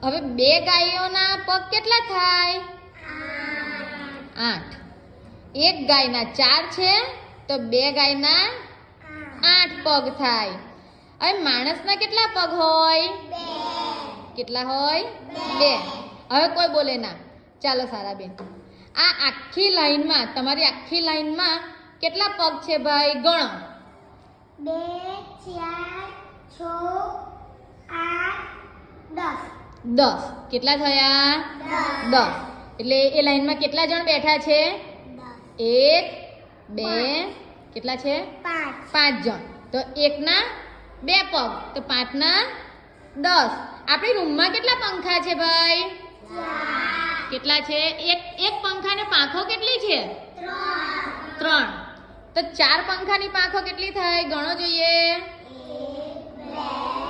હવે બે ગાયોના પગ કેટલા થાય? 8. એક ગાયના 4 છે તો બે ગાયના 8 પગ થાય. હવે માણસના કેટલા પગ હોય? 2. કેટલા હોય? 2. હવે કોઈ બોલે ના. ચાલો સારાબેન, આ આખી લાઈનમાં, તમારી આખી લાઈનમાં કેટલા પગ છે ભાઈ? ગણો. 2 4 6 8 10. 10. કેટલા થયા? 10. એટલે એ લાઈનમાં કેટલા જણ બેઠા છે? 1 2 કેટલા છે? 5 જણ. તો એકના 2 પગ તો 5 ના 10. આપણી રૂમમાં કેટલા પંખા છે ભાઈ? 4. કેટલા છે? એક પંખાને પાંખો કેટલી છે? 3. તો 4 પંખાની પાંખો કેટલી થાય? ગણો જોઈએ. 1 2